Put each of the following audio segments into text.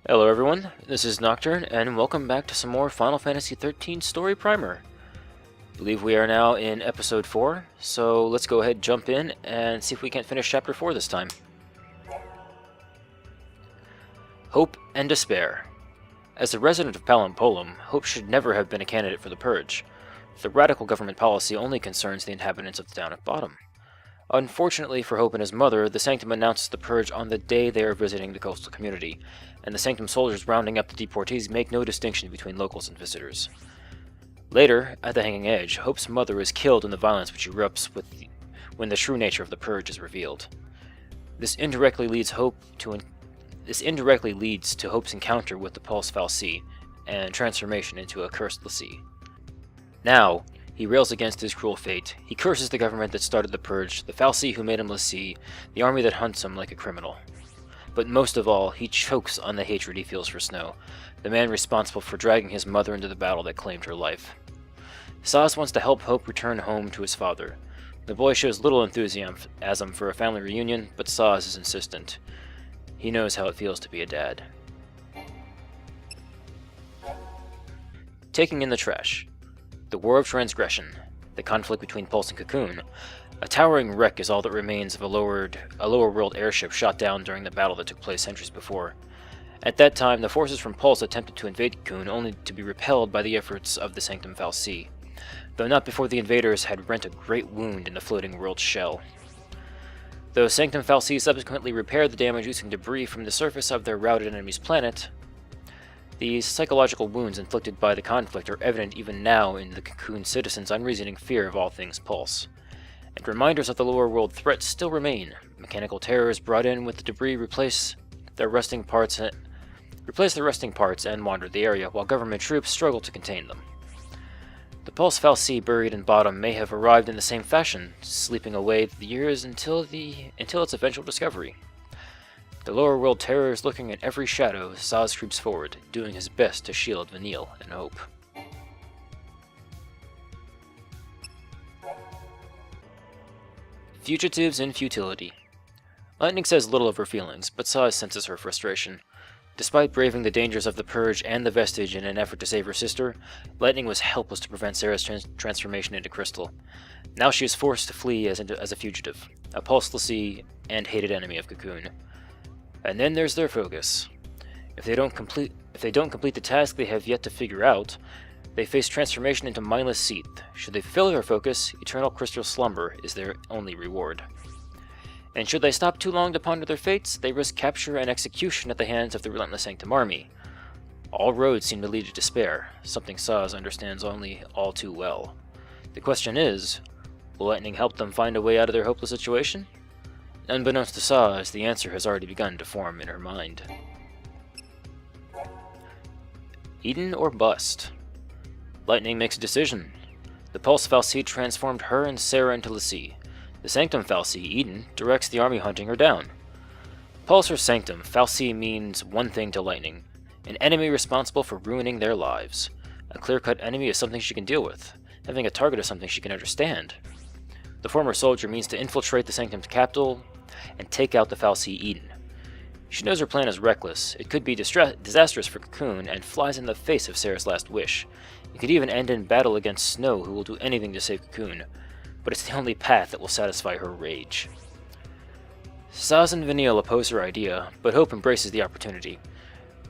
Hello everyone, this is Nocturne, and welcome back to some more Final Fantasy XIII Story Primer. I believe we are now in Episode 4, so let's go ahead and jump in and see if we can't finish Chapter 4 this time. Hope and Despair. As a resident of Palampolum, Hope should never have been a candidate for the Purge. The radical government policy only concerns the inhabitants of the town of Bottom. Unfortunately for Hope and his mother, the Sanctum announces the Purge on the day they are visiting the coastal community, and the Sanctum soldiers rounding up the deportees make no distinction between locals and visitors. Later, at the Hanging Edge, Hope's mother is killed in the violence which erupts when the true nature of the Purge is revealed. This indirectly leads to Hope's encounter with the Pulse fal'Cie and transformation into a cursed l'Cie. Now, he rails against his cruel fate. He curses the government that started the Purge, the fal'Cie who made him l'Cie, the army that hunts him like a criminal. But most of all, he chokes on the hatred he feels for Snow, the man responsible for dragging his mother into the battle that claimed her life. Sazh wants to help Hope return home to his father. The boy shows little enthusiasm for a family reunion, but Sazh is insistent. He knows how it feels to be a dad. Taking in the trash. The War of Transgression, the conflict between Pulse and Cocoon. A towering wreck is all that remains of a lower world airship shot down during the battle that took place centuries before. At that time, the forces from Pulse attempted to invade Cocoon, only to be repelled by the efforts of the Sanctum fal'Cie, though not before the invaders had rent a great wound in the floating world's shell. Though Sanctum fal'Cie subsequently repaired the damage using debris from the surface of their routed enemy's planet, the psychological wounds inflicted by the conflict are evident even now in the Cocoon citizens' unreasoning fear of all things Pulse. And reminders of the lower world threats still remain. Mechanical terrors brought in with the debris replace their resting parts and wander the area, while government troops struggle to contain them. The Pulse fal'Cie buried in Bottom may have arrived in the same fashion, sleeping away the years until its eventual discovery. The lower world terror is looking at every shadow as Sazh creeps forward, doing his best to shield Vanille and Hope. Fugitives in Futility. Lightning says little of her feelings, but Sazh senses her frustration. Despite braving the dangers of the Purge and the Vestige in an effort to save her sister, Lightning was helpless to prevent Sarah's transformation into Crystal. Now she is forced to flee as a fugitive, a Pulse l'Cie and hated enemy of Cocoon. And then there's their focus. If they don't complete the task they have yet to figure out, they face transformation into mindless Seath. Should they fulfill their focus, eternal crystal slumber is their only reward. And should they stop too long to ponder their fates, they risk capture and execution at the hands of the relentless Sanctum army. All roads seem to lead to despair, something Sazh understands only all too well. The question is, will Lightning help them find a way out of their hopeless situation? Unbeknownst to Sazh, the answer has already begun to form in her mind. Eden or bust? Lightning makes a decision. The Pulse fal'Cie transformed her and Sarah into l'Cie. The Sanctum fal'Cie, Eden, directs the army hunting her down. Pulse or Sanctum, fal'Cie means one thing to Lightning: an enemy responsible for ruining their lives. A clear-cut enemy is something she can deal with. Having a target is something she can understand. The former soldier means to infiltrate the Sanctum's capital and take out the fal'Cie Eden. She knows her plan is reckless. It could be disastrous for Cocoon and flies in the face of Sarah's last wish. It could even end in battle against Snow, who will do anything to save Cocoon, but it's the only path that will satisfy her rage. Sazh and Vanille oppose her idea, but Hope embraces the opportunity.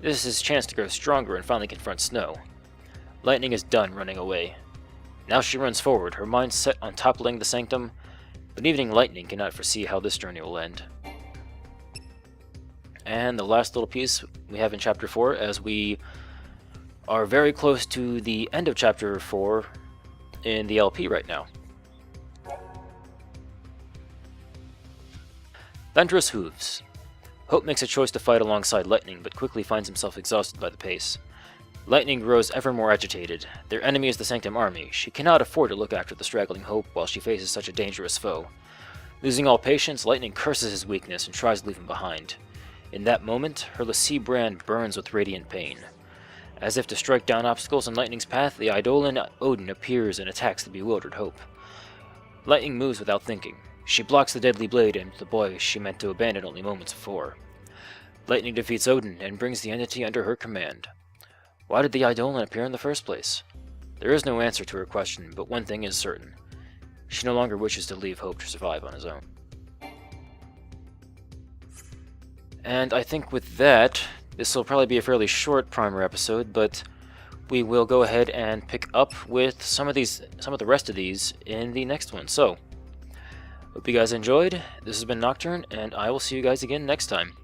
This is his chance to grow stronger and finally confront Snow. Lightning is done running away. Now she runs forward, her mind set on toppling the Sanctum, but even Lightning cannot foresee how this journey will end. And the last little piece we have in Chapter 4, as we are very close to the end of Chapter 4 in the LP right now. Thunderous Hooves. Hope makes a choice to fight alongside Lightning, but quickly finds himself exhausted by the pace. Lightning grows ever more agitated. Their enemy is the Sanctum army. She cannot afford to look after the straggling Hope while she faces such a dangerous foe. Losing all patience, Lightning curses his weakness and tries to leave him behind. In that moment, her l'Cie brand burns with radiant pain. As if to strike down obstacles in Lightning's path, the Eidolon Odin appears and attacks the bewildered Hope. Lightning moves without thinking. She blocks the deadly blade and the boy she meant to abandon only moments before. Lightning defeats Odin and brings the entity under her command. Why did the Eidolon appear in the first place? There is no answer to her question, but one thing is certain. She no longer wishes to leave Hope to survive on his own. And I think with that, this will probably be a fairly short primer episode, but we will go ahead and pick up with some of the rest of these in the next one. So, hope you guys enjoyed. This has been Nocturne, and I will see you guys again next time.